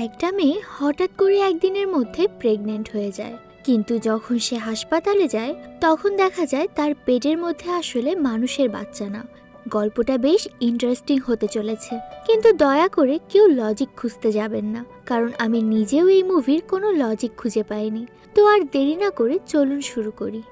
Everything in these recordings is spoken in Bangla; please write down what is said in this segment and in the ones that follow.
একটা মেয়ে হঠাৎ করে একদিনের মধ্যে প্রেগনেন্ট হয়ে যায়, কিন্তু যখন সে হাসপাতালে যায় তখন দেখা যায় তার পেটের মধ্যে আসলে মানুষের বাচ্চা না। গল্পটা বেশ ইন্টারেস্টিং হতে চলেছে, কিন্তু দয়া করে কেউ লজিক খুঁজতে যাবেন না, কারণ আমি নিজেও এই মুভির কোনো লজিক খুঁজে পাইনি। তো আর দেরি না করে চলুন শুরু করি।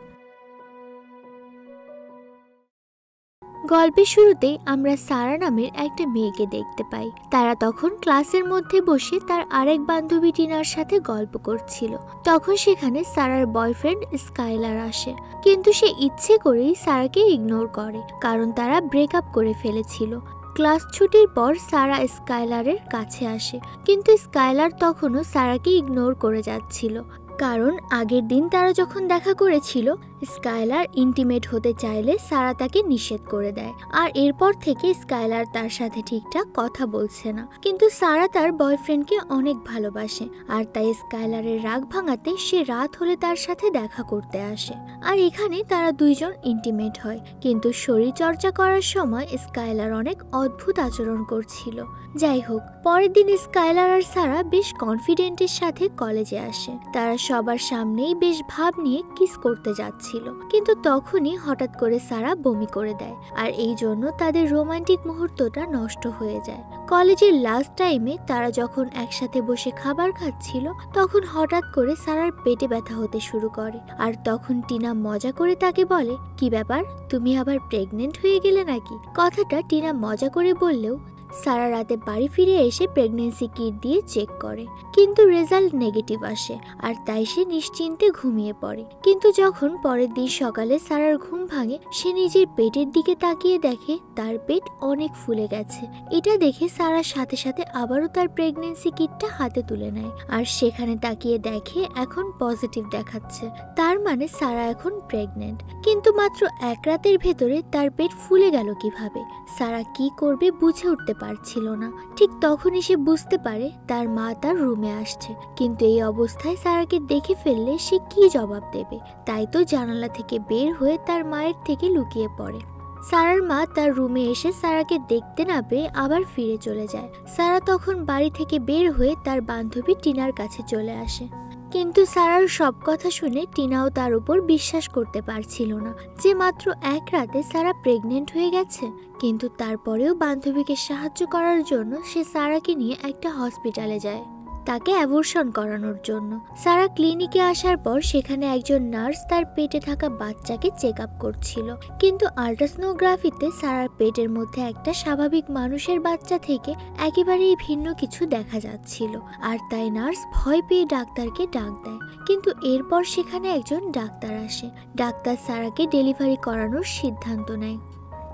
গল্পের শুরুতেই আমরা সারা নামের একটা মেয়েকে দেখতে পাই। তারা তখন ক্লাসের মধ্যে বসে তার আরেক বান্ধবী টিনার সাথে গল্প করছিল। তখন সেখানে সারার বয়ফ্রেন্ড স্কাইলার আসে, কিন্তু সে ইচ্ছে করেই সারাকে ইগনোর করে, কারণ তারা ব্রেকআপ করে ফেলেছিল। ক্লাস ছুটির পর সারা স্কাইলারের কাছে আসে, কিন্তু স্কাইলার তখনও সারাকে ইগনোর করে যাচ্ছিল, কারণ আগের দিন তারা যখন দেখা করেছিল স্কাইলার ইন্টিমেট হতে চাইলে সারা তাকে নিষেধ করে দেয়। আর এরপর থেকে স্কাইলার তার সাথে ঠিকঠাক কথা বলছে না, কিন্তু সারা তার বয়ফ্রেন্ডকে অনেক ভালোবাসে, আর তাই স্কাইলারের রাগ ভাঙাতে সে রাত হলে তার সাথে দেখা করতে আসে। আর এখানে তারা দুইজন ইন্টিমেট হয়, কিন্তু শরীর চর্চা করার সময় স্কাইলার অনেক অদ্ভুত আচরণ করছিল। যাই হোক, পরের দিন স্কাইলার আর সারা বেশ কনফিডেন্টের সাথে কলেজে আসে। তারা সবার সামনেই বেশ ভাব নিয়ে কিস করতে যাচ্ছিল, কিন্তু তখনই হঠাৎ করে সারা বমি করে দেয়, আর এই জন্য তাদের রোমান্টিক মুহূর্তটা নষ্ট হয়ে যায়। কলেজের লাস্ট টাইমে তারা যখন একসাথে বসে খাবার খাচ্ছিল তখন হঠাৎ করে সারার পেটে ব্যথা হতে শুরু করে, আর তখন টিনা মজা করে তাকে বলে, কি ব্যাপার, তুমি আবার প্রেগনেন্ট হয়ে গেলে নাকি? কথাটা টিনা মজা করে বললেও সারা রাতে বাড়ি ফিরে এসে প্রেগনেন্সি কিট দিয়ে চেক করে, কিন্তু রেজাল্ট নেগেটিভ আসে, আর তাই সে নিশ্চিন্তে ঘুমিয়ে পড়ে। কিন্তু যখন পরের দিন সকালে সারার ঘুম ভাঙে, সে নিজের পেটের দিকে তাকিয়ে দেখে তার পেট অনেক ফুলে গেছে। এটা দেখে সারার সাথে সাথে আবারও তার প্রেগনেন্সি কিটটা হাতে তুলে নেয়, আর সেখানে তাকিয়ে দেখে এখন পজিটিভ দেখাচ্ছে, তার মানে সারা এখন প্রেগনেন্ট। কিন্তু মাত্র এক রাতের ভেতরে তার পেট ফুলে গেল কিভাবে? সারা কি করবে বুঝে উঠতে পারছিল না। ঠিক তখনই সে বুঝতে পারে তার মা তার রুমে আসছে, কিন্তু এই অবস্থায় সারাকে দেখে ফেললে সে কি জবাব দেবে? তাই তো জানালা থেকে বের হয়ে তার মায়ের থেকে লুকিয়ে পড়ে। সারার মা তার রুমে এসে সারাকে দেখতে না পেয়ে আবার ফিরে চলে যায়। সারা তখন বাড়ি থেকে বের হয়ে তার বান্ধবী টিনার কাছে চলে আসে, কিন্তু সারার সব কথা শুনে টিনাও তার উপর বিশ্বাস করতে পারছিল না যে মাত্র এক রাতে সারা প্রেগনেন্ট হয়ে গেছে। কিন্তু তারপরেও বান্ধবীকে সাহায্য করার জন্য সে সারাকে নিয়ে একটা হসপিটালে যায়, তাকে অ্যাবর্শন করানোর জন্য। সারা ক্লিনিকে আসার পর সেখানে একজন নার্স তার পেটে থাকা বাচ্চাকে চেক আপ করছিল, কিন্তু আল্ট্রাসোনোগ্রাফিতে সারার পেটের মধ্যে একটা স্বাভাবিক মানুষের বাচ্চা থেকে একেবারেই ভিন্ন কিছু দেখা যাচ্ছিল, আর তাই নার্স ভয় পেয়ে ডাক্তারকে ডাক দেয়। কিন্তু এরপর সেখানে একজন ডাক্তার আসে। ডাক্তার সারাকে ডেলিভারি করানোর সিদ্ধান্ত নেয়,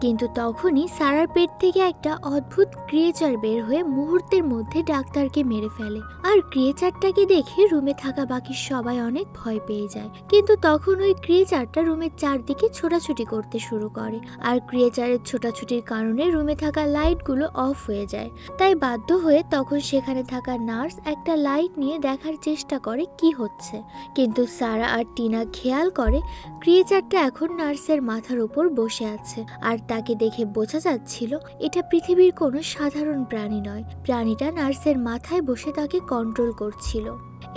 কিন্তু তখনই সারার পেট থেকে একটা অদ্ভুত ক্রিয়েচার বের হয়ে মুহূর্তের মধ্যে ডাক্তারকে মেরে ফেলে, আর ক্রিয়েচারটাকে দেখে রুমে থাকা বাকি সবাই অনেক ভয় পেয়ে যায়। কিন্তু তখন ওই ক্রিয়েচারটা রুমের চারদিকে ছোটাছুটি করতে শুরু করে, আর ক্রিয়েচারের ছোটাছুটির কারণে রুমে থাকা লাইটগুলো অফ হয়ে যায়। তাই বাধ্য হয়ে তখন সেখানে থাকা নার্স একটা লাইট নিয়ে দেখার চেষ্টা করে কি হচ্ছে, কিন্তু সারা আর টিনা খেয়াল করে ক্রিয়েচারটা এখন নার্সের মাথার উপর বসে আছে, আর তাকে দেখে বোঝা যাচ্ছিল এটা পৃথিবীর কোনো সাধারণ প্রাণী নয়। প্রাণীটা নার্সের মাথায় বসে তাকে কন্ট্রোল করছিল।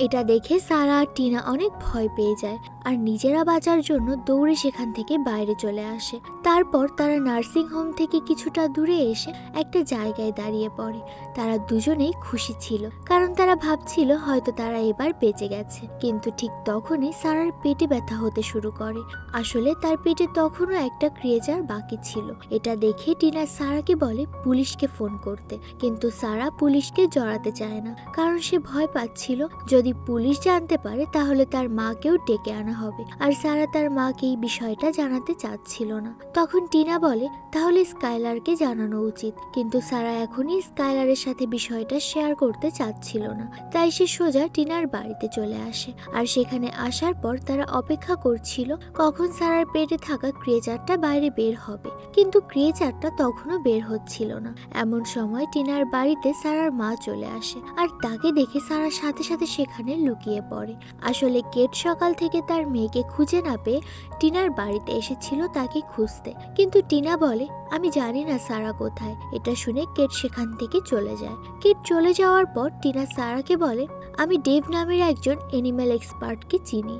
এটা দেখে সারা আর টিনা অনেক ভয় পেয়ে যায়, আর নিজেরা বাঁচার জন্য দৌড়ে সেখান থেকে বাইরে চলে আসে। তারপর তারা নার্সিং হোম থেকে কিছুটা দূরে এসে একটা জায়গায় দাঁড়িয়ে পড়ে। তারা দুজনেই খুশি ছিল, কারণ তারা ভাবছিল হয়তো তারা এবার বেঁচে গেছে। কিন্তু ঠিক তখনই সারার পেটে ব্যথা হতে শুরু করে। আসলে তার পেটে তখনও একটা ক্রিয়েচার বাকি ছিল। এটা দেখে টিনা সারাকে বলে পুলিশকে ফোন করতে, কিন্তু সারা পুলিশকে জড়াতে চায় না, কারণ সে ভয় পাচ্ছিল যদি পুলিশ জানতে পারে তাহলে তার মাকেও ডেকে আনা হবে, আর সারা তার মাকে এই বিষয়টা জানাতে চাচ্ছিল না। তখন টিনা বলে তাহলে স্কাইলারকে জানানো উচিত, কিন্তু সারা এখনই স্কাইলারের সাথে বিষয়টা শেয়ার করতে চাচ্ছিল না। তাই সে সোজা টিনার বাড়িতে চলে আসে, আর সেখানে আসার পর তারা অপেক্ষা করছিল কখন সারার পেটে থাকা ক্রিয়েচারটা বাইরে বের হবে, কিন্তু ক্রিয়েচারটা তখনও বের হচ্ছিল না। এমন সময় টিনার বাড়িতে সারার মা চলে আসে, আর তাকে দেখে সারার সাথে সাথে সেখানে সেখানে লুকিয়ে পড়ে। আসলে কেট সকাল থেকে তার মেয়েকে খুঁজে না পেয়ে টিনার বাড়িতে এসেছিল তাকে খুঁজতে, কিন্তু টিনা বলে আমি জানি না সারা কোথায়। এটা শুনে কেট সেখান থেকে চলে যায়। কেট চলে যাওয়ার পর টিনা সারাকে বলে আমি ডেভ নামের একজন অ্যানিম্যাল এক্সপার্টকে চিনি,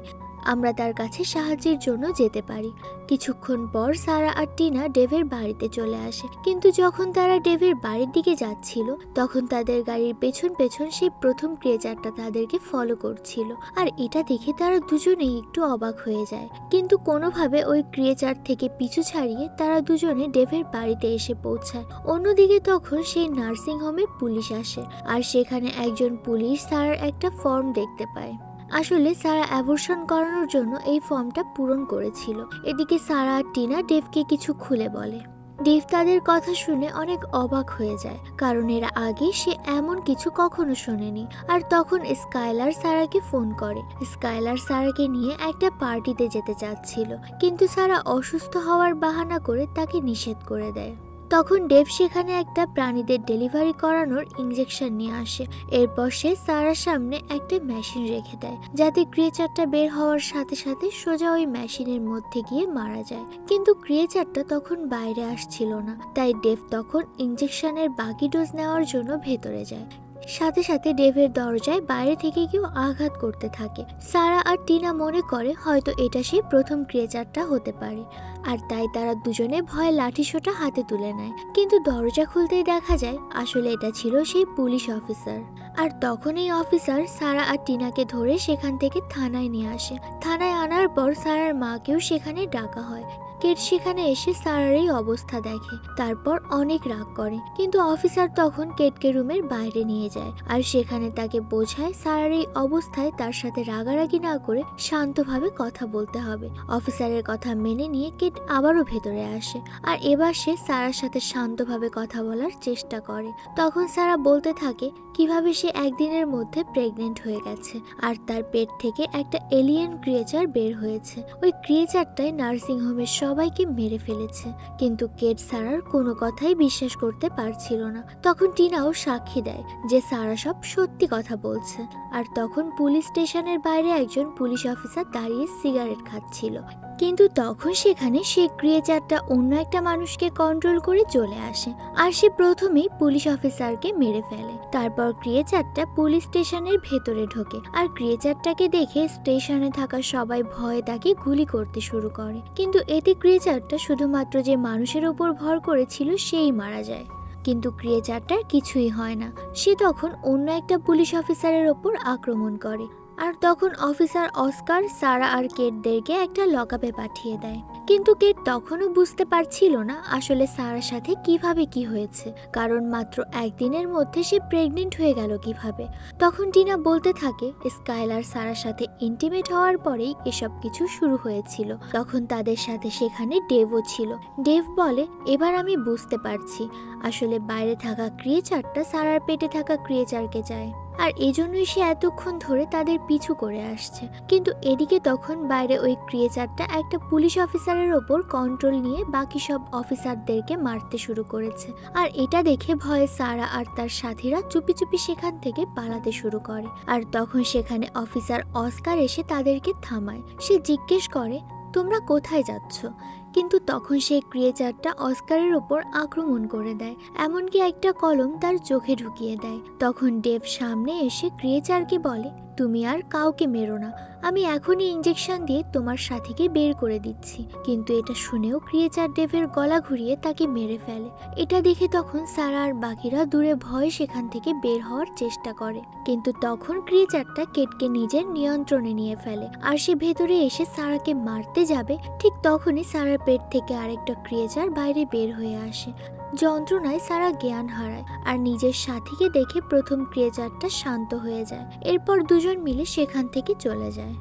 আমরা তার কাছে সাহায্যের জন্য যেতে পারি। কিছুক্ষণ পর সারা আর টিনা ডেভের বাড়িতে চলে আসে, কিন্তু যখন তারা ডেভের বাড়ির দিকে যাচ্ছিল তখন তাদের গাড়ির পেছন পেছন সেই প্রথম ক্রিয়েচারটা তাদেরকে ফলো করছিল। আর এটা দেখে তারা দুজনেই একটু অবাক হয়ে যায়, কিন্তু কোনোভাবে ওই ক্রিয়েচার থেকে পিছু ছাড়িয়ে তারা দুজনে ডেভের বাড়িতে এসে পৌঁছায়। অন্যদিকে তখন সেই নার্সিং হোমে পুলিশ আসে, আর সেখানে একজন পুলিশ সারার একটা ফর্ম দেখতে পায়। আসলে সারা অ্যাবর্শন করানোর জন্য এই ফর্মটা পূরণ করেছিল। এদিকে সারা আর টিনা ডেভকে কিছু খুলে বলে। ডেভ তাদের কথা শুনে অনেক অবাক হয়ে যায়, কারণ এর আগে সে এমন কিছু কখনো শোনেনি। আর তখন স্কাইলার সারাকে ফোন করে। স্কাইলার সারাকে নিয়ে একটা পার্টিতে যেতে চাচ্ছিল, কিন্তু সারা অসুস্থ হওয়ার বাহানা করে তাকে নিষেধ করে দেয়। তখন ডেভ সেখানে একটা প্রাণীদের ডেলিভারি করানোর ইনজেকশন নিয়ে আসে। এরপর সে সারার সামনে একটা মেশিন রেখে দেয়, যাতে ক্রিয়েচারটা বের হওয়ার সাথে সাথে সোজা ওই মেশিনের মধ্যে গিয়ে মারা যায়। কিন্তু ক্রিয়েচারটা তখন বাইরে আসছিল না, তাই ডেভ তখন ইনজেকশনের বাকি ডোজ নেওয়ার জন্য ভেতরে যায়। সাথে সাথে ডেভের দরজায় বাইরে থেকে কেউ আঘাত করতে থাকে। সারা আর টিনা মনে করে হয়তো এটা সেই প্রথম ক্রিয়েচারটা হতে পারে, আর তাই তারা দুজনে ভয়ে লাঠিসোঁটা হাতে তুলে নেয়। কিন্তু দরজা খুলতেই দেখা যায় আসলে এটা ছিল সেই পুলিশ অফিসার। আর তখন এই অফিসার সারা আর টিনাকে ধরে সেখান থেকে থানায় নিয়ে আসে। থানায় আনার পর সারার মাকেও সেখানে ডাকা হয়। কেট সেখানে এসে সারার এই অবস্থা দেখে, তারপর অনেক রাগ করে, কিন্তু অফিসার তখন কেটকে রুমের বাইরে নিয়ে যায় আর সেখানে তাকে বোঝায় সারার এই অবস্থায় তার সাথে রাগারাগি না করে শান্তভাবে কথা বলতে হবে। অফিসারের কথা মেনে নিয়ে কেট আবারও ভেতরে আসে, আর এবার সে সারার সাথে শান্তভাবে কথা বলার চেষ্টা করে। তখন সারা বলতে থাকে কিভাবে সে একদিনের মধ্যে প্রেগনেন্ট হয়ে গেছে, আর তার পেট থেকে একটা এলিয়েন ক্রিয়েচার বের হয়েছে। ওই ক্রিয়েচারটাই নার্সিং হোমের সবাইকে মেরে ফেলেছে। কিন্তু কেট সারার কোনো কথাই বিশ্বাস করতে পারছিল না। তখন টিনাও সাক্ষী দেয় যে সারা সব সত্যি কথা বলছে। আর তখন পুলিশ স্টেশনের বাইরে একজন পুলিশ অফিসার দাঁড়িয়ে সিগারেট খাচ্ছিল, কিন্তু তখন সেখানে সে ক্রিয়েচারটা অন্য একটা মানুষকে কন্ট্রোল করে চলে আসে, আর সে প্রথমেই পুলিশ অফিসারকে মেরে ফেলে। তারপর ক্রিয়েচারটা পুলিশ স্টেশনের ভেতরে ঢোকে, আর ক্রিয়েচারটাকে দেখে স্টেশনে থাকা সবাই ভয়ে তাকে গুলি করতে শুরু করে। কিন্তু এতে ক্রিয়েচারটা শুধুমাত্র যে মানুষের উপর ভর করেছিল সেই মারা যায়, কিন্তু ক্রিয়েচারটার কিছুই হয় না। সে তখন অন্য একটা পুলিশ অফিসারের ওপর আক্রমণ করে, আর তখন অফিসার অস্কার সারা আর কেটদেরকে একটা লকআপে পাঠিয়ে দেয়। কিন্তু কেট তখনও বুঝতে পারছিল না আসলে সারার সাথে কিভাবে কি হয়েছে, কারণ মাত্র একদিনের মধ্যে সে প্রেগনেন্ট হয়ে গেল কিভাবে। তখন টিনা বলতে থাকে স্কাইলার সারার সাথে ইন্টিমেট হওয়ার পরেই এসব কিছু শুরু হয়েছিল। তখন তাদের সাথে সেখানে ডেভও ছিল। ডেভ বলে এবার আমি বুঝতে পারছি আসলে বাইরে থাকা ক্রিয়েচারটা সারার পেটে থাকা ক্রিয়েচারকে চায়, আর এজন্যই সে এতক্ষণ ধরে তাদের পিছু করে আসছে। কিন্তু এদিকে তখন বাইরে ওই ক্রিয়েচারটা একটা পুলিশ অফিসারের ওপর কন্ট্রোল নিয়ে বাকি সব অফিসারদেরকে মারতে শুরু করেছে। আর এটা দেখে ভয়ে সারা আর তার সাথীরা চুপি চুপি সেখান থেকে পালাতে শুরু করে। আর তখন সেখানে অফিসার অস্কার এসে তাদেরকে থামায়। সে জিজ্ঞেস করে তোমরা কোথায় যাচ্ছ, কিন্তু তখন সেই ক্রিয়েচারটা অস্কারের ওপর আক্রমণ করে দেয়, এমনকি একটা কলম তার চোখে ঢুকিয়ে দেয়। তখন ডেভ সামনে এসে ক্রিয়েচারকে বলে তুমি আর কাউকে মেরো না, আমি এখনই ইনজেকশন দিয়ে তোমার সাথীকে বের করে দিচ্ছি। কিন্তু এটা শুনেও ক্রিয়েচার ডেভের গলা ঘুরিয়ে তাকে মেরে ফেলে। এটা দেখে তখন সারা আর বাকিরা দূরে ভয়ে সেখান থেকে বের হওয়ার চেষ্টা করে, কিন্তু তখন ক্রিয়েচারটা কেটকে নিজের নিয়ন্ত্রণে নিয়ে ফেলে, আর সে ভেতরে এসে সারাকে মারতে যাবে। ঠিক তখনই সারার পেট থেকে আরেকটা ক্রিয়েচার বাইরে বের হয়ে আসে। যন্ত্রণায় সারা জ্ঞান হারায়, আর নিজের সাথীকে দেখে প্রথম ক্রিয়েচারটা শান্ত হয়ে যায়। এরপর দুজন মিলে সেখান থেকে চলে যায়।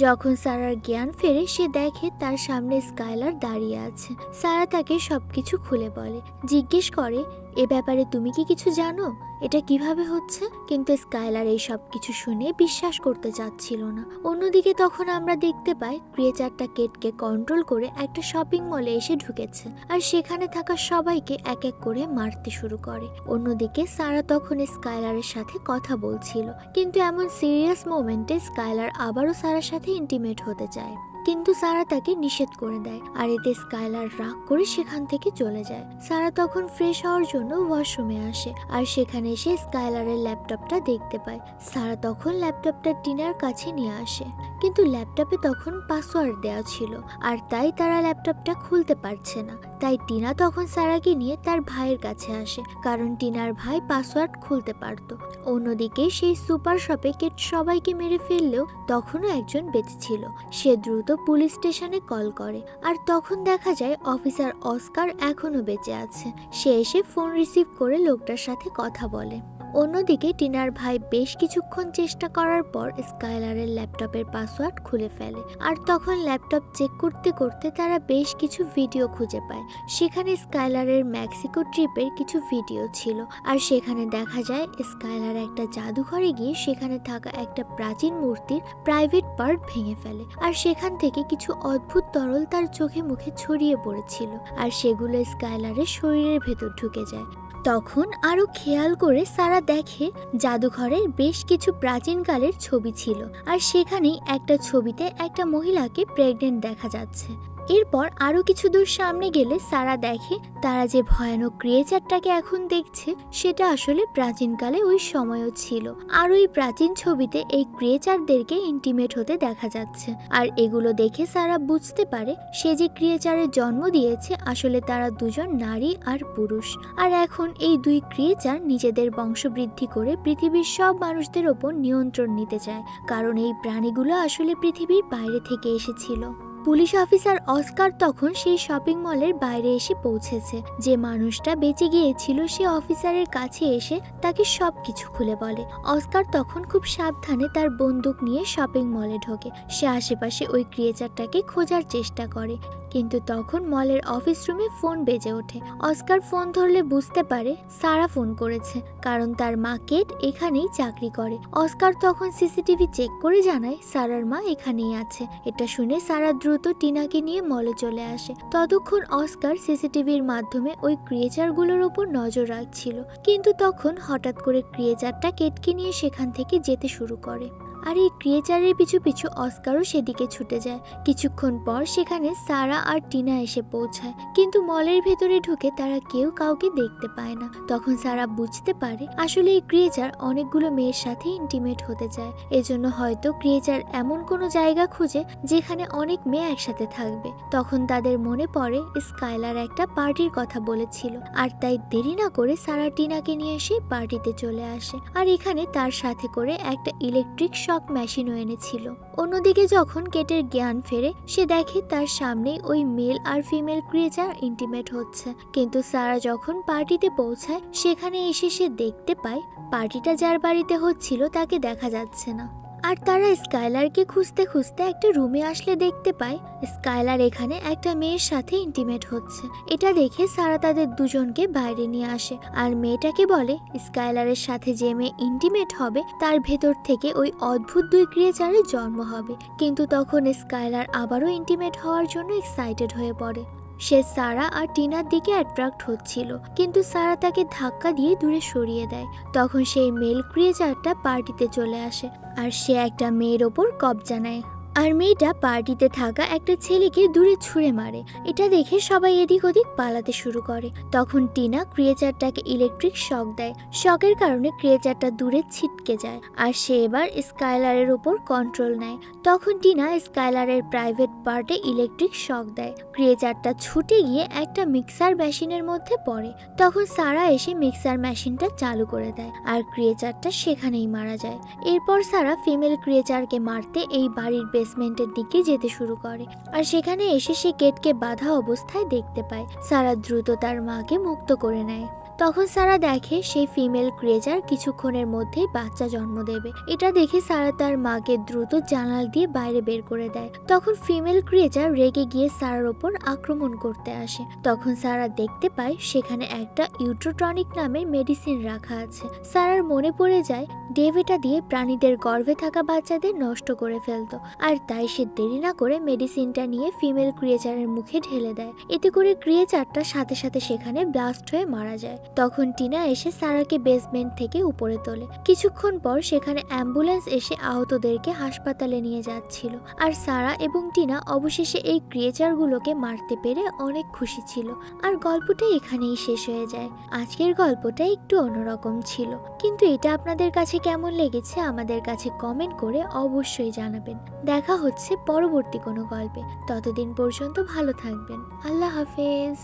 যখন সারার জ্ঞান ফেরে সে দেখে তার সামনে স্কাইলার দাঁড়িয়ে আছে। সারা তাকে সবকিছু খুলে বলে, জিজ্ঞেস করে এ ব্যাপারে তুমি কি কিছু জানো? এটা কিভাবে হচ্ছে? কিন্তু স্কাইলার এই সব কিছু শুনে বিশ্বাস করতে চাচ্ছিল না। অন্যদিকে তখন আমরা দেখতে পাই ক্রিয়েচারটা কেটকে কন্ট্রোল করে একটা শপিং মলে এসে ঢুকেছে আর সেখানে থাকা সবাইকে এক এক করে মারতে শুরু করে। অন্যদিকে সারা তখন স্কাইলারের সাথে কথা বলছিল, কিন্তু এমন সিরিয়াস মোমেন্টে স্কাইলার আবারও সারার সাথে ইন্টিমেট হতে চায়, কিন্তু সারা তাকে নিষেধ করে দেয় আর এতে স্কাইলার রাগ করে সেখান থেকে চলে যায়। সারা তখন ফ্রেশ হওয়ার জন্য ওয়াশরুমে আসে আর সেখানে এসে স্কাইলারের ল্যাপটপটা দেখতে পায়। সারা তখন ল্যাপটপটা টিনার কাছে নিয়ে আসে, কিন্তু ল্যাপটপে তখন পাসওয়ার্ড দেওয়া ছিল আর তাই তারা ল্যাপটপটা খুলতে পারছে না। তাই টিনা তখন সারাকে নিয়ে তার ভাইয়ের কাছে আসে, কারণ টিনার ভাই পাসওয়ার্ড খুলতে পারত। অন্যদিকে সেই সুপার শপে কেট সবাইকে মেরে ফেললেও তখনও একজন বেঁচে ছিল। সে দ্রুত পুলিশ স্টেশনে কল করে আর তখন দেখা যায় অফিসার অস্কার এখনো বেঁচে আছে। সে এসে ফোন রিসিভ করে লোকটার সাথে কথা বলে। অন্যদিকে টিনার ভাই বেশ কিছুক্ষণ চেষ্টা করার পর স্কাইলারের ল্যাপটপের পাসওয়ার্ড খুলে ফেলে আর তখন ল্যাপটপ চেক করতে করতে তারা বেশ কিছু ভিডিও খুঁজে পায়। সেখানে স্কাইলারের মেক্সিকো ট্রিপের কিছু ভিডিও ছিল আর সেখানে দেখা যায় স্কাইলার একটা জাদুঘরে গিয়ে সেখানে থাকা একটা প্রাচীন মূর্তির প্রাইভেট পার্ট ভেঙে ফেলে আর সেখান থেকে কিছু অদ্ভুত তরল তার চোখে মুখে ছড়িয়ে পড়েছিল আর সেগুলো স্কাইলারের শরীরের ভেতর ঢুকে যায়। তখন আরো খেয়াল করে সারা দেখে জাদুঘরের বেশ কিছু প্রাচীনকালের ছবি ছিল আর সেখানেই একটা ছবিতে একটা মহিলাকে প্রেগনেন্ট দেখা যাচ্ছে। এরপর আরো কিছু দূর সামনে গেলে সারা দেখে তারা যে ভয়ানক ক্রিয়েচারটাকে এখন দেখছে সেটা আসলে প্রাচীনকালে ওই সময়ও ছিল আর ওই প্রাচীন ছবিতে এই ক্রিয়েচারদেরকে ইন্টিমেট হতে দেখা যাচ্ছে। আর এগুলো দেখে সারা বুঝতে পারে সে যে ক্রিয়েচারের জন্ম দিয়েছে আসলে তারা দুজন নারী আর পুরুষ, আর এখন এই দুই ক্রিয়েচার নিজেদের বংশবৃদ্ধি করে পৃথিবীর সব মানুষদের ওপর নিয়ন্ত্রণ নিতে চায়, কারণ এই প্রাণীগুলো আসলে পৃথিবীর বাইরে থেকে এসেছিল। পুলিশ অফিসার অস্কার তখন সেই শপিং মলের বাইরে এসে পৌঁছেছে। যে মানুষটা বেঁচে গিয়েছিল সে অফিসারের কাছে এসে তাকে সবকিছু খুলে বলে। অস্কার তখন খুব সাবধানে তার বন্দুক নিয়ে শপিং মলে ঢোকে। সে আশেপাশে ওই ক্রিয়েচারটাকে খোঁজার চেষ্টা করে, কিন্তু তখন মলের অফিস রুমে ফোন বেজে ওঠে। অস্কার ফোন ধরলে বুঝতে পারে সারা ফোন করেছে, কারণ তার মা কেট এখানেই চাকরি করে। অস্কার তখন সিসিটিভি চেক করে জানায় সারার মা এখানেই আছে। এটা শুনে সারা দ্রুত টিনাকে নিয়ে মলে চলে আসে। ততক্ষণ অস্কার সিসিটিভির মাধ্যমে ওই ক্রিয়েচারগুলোর উপর নজর রাখছিল, কিন্তু তখন হঠাৎ করে ক্রিয়েচারটা কেটকে নিয়ে সেখান থেকে যেতে শুরু করে আর এই ক্রিয়েচারের পিছু পিছু অস্কারও সেদিকে ছুটে যায়। কিছুক্ষণ পর সেখানে সারা আর টিনা এসে পৌঁছায়, কিন্তু মলের ভেতরে ঢুকে তারা কেউ কাউকে দেখতে পায় না। তখন সারা বুঝতে পারে আসলে এই ক্রিয়েচার অনেকগুলো মেয়ের সাথে ইন্টিমেট হতে চায়, এজন্য হয়তো ক্রিয়েচার এমন কোনো জায়গা খুঁজে যেখানে অনেক মেয়ে একসাথে থাকবে। তখন তাদের মনে পড়ে স্কাইলার একটা পার্টির কথা বলেছিল, আর তাই দেরি না করে সারা টিনাকে নিয়ে এসে পার্টিতে চলে আসে আর এখানে তার সাথে করে একটা ইলেকট্রিক মেশিনও এনেছিল। অন্যদিকে যখন কেটের জ্ঞান ফেরে সে দেখে তার সামনেই ওই মেল আর ফিমেল ক্রিয়েচার ইন্টিমেট হচ্ছে, কিন্তু সারা যখন পার্টিতে পৌঁছায় সেখানে এসে সে দেখতে পায় পার্টিটা যার বাড়িতে হচ্ছিল তাকে দেখা যাচ্ছে না। আর তারা স্কাইলারকে খুঁজতে খুঁজতে একটা রুমে আসলে দেখতে পায় স্কাইলার এখানে একটা মেয়ের সাথে ইন্টিমেট হচ্ছে। এটা দেখে সারা তাদের দুজনকে বাইরে নিয়ে আসে আর মেয়েটাকে বলে স্কাইলারের সাথে যে মেয়ে ইন্টিমেট হবে তার ভেতর থেকে ওই অদ্ভুত দুই ক্রিয়েচারের জন্ম হবে। কিন্তু তখন স্কাইলার আবারও ইন্টিমেট হওয়ার জন্য এক্সাইটেড হয়ে পড়ে। সে সারা আর টিনার দিকে অ্যাট্রাক্ট হচ্ছিল, কিন্তু সারা তাকে ধাক্কা দিয়ে দূরে সরিয়ে দেয়। তখন সেই মেল ক্রিয়েচারটা পার্টিতে চলে আসে আর সে একটা মেয়ের ওপর কবজা নেয় আর মেয়েটা পার্টিতে থাকা একটা ছেলেকে দূরে ছুঁড়ে মারে। এটা দেখে সবাই এদিক ওদিক পালাতে শুরু করে। তখন টিনা ক্রিয়েচারটাকে ইলেকট্রিক শক দেয়। শকের কারণে ক্রিয়েচারটা দূরে ছিটকে যায় আর সে এবার স্কাইলারের উপর কন্ট্রোল নেয়। তখন টিনা স্কাইলারের প্রাইভেট পার্টে ইলেকট্রিক শক দেয়। ক্রিয়েচারটা ছুটে গিয়ে একটা মিক্সার মেশিনের মধ্যে পড়ে। তখন সারা এসে মিক্সার মেশিনটা চালু করে দেয় আর ক্রিয়েচারটা সেখানেই মারা যায়। এরপর সারা ফিমেল ক্রিয়েচারকে মারতে এই বাড়ির বেসমেন্টের দিকে যেতে শুরু করে আর সেখানে এসে সে কেটকে বাধা অবস্থায় দেখতে পায়। সারা দ্রুত তার মাকে মুক্ত করে নেয়। তখন সারা দেখে সেই ফিমেল ক্রিয়েচার কিছুক্ষণের মধ্যেই বাচ্চা জন্ম দেবে। এটা দেখে সারা তার মাকে দ্রুত জানালা দিয়ে বাইরে বের করে দেয়। তখন ফিমেল ক্রিয়েচার রেগে গিয়ে সারার ওপর আক্রমণ করতে আসে। তখন সারা দেখতে পায় সেখানে একটা ইউট্রোটনিক নামের মেডিসিন রাখা আছে। সারার মনে পড়ে যায় ডেভ এটা দিয়ে প্রাণীদের গর্ভে থাকা বাচ্চাদের নষ্ট করে ফেলতো, আর তাই সে দেরি না করে মেডিসিনটা নিয়ে ফিমেল ক্রিয়েচারের মুখে ঢেলে দেয়। এতে করে ক্রিয়েচারটা সাথে সাথে সেখানে ব্লাস্ট হয়ে মারা যায়। তখন টিনা এসে সারাকে বেসমেন্ট থেকে উপরে তোলে। কিছুক্ষণ পর সেখানে অ্যাম্বুলেন্স এসে আহতদেরকে হাসপাতালে নিয়ে যাচ্ছিল, আর সারা এবং টিনা অবশেষে এই ক্রিয়েচারগুলোকে মারতে পেরে অনেক খুশি ছিল। আর গল্পটা এখানেই শেষ হয়ে যায়। আজকের গল্পটা একটু অন্যরকম ছিল, কিন্তু এটা আপনাদের কাছে কেমন লেগেছে আমাদের কাছে কমেন্ট করে অবশ্যই জানাবেন। দেখা হচ্ছে পরবর্তী কোনো গল্পে। ততদিন পর্যন্ত ভালো থাকবেন। আল্লাহ হাফেজ।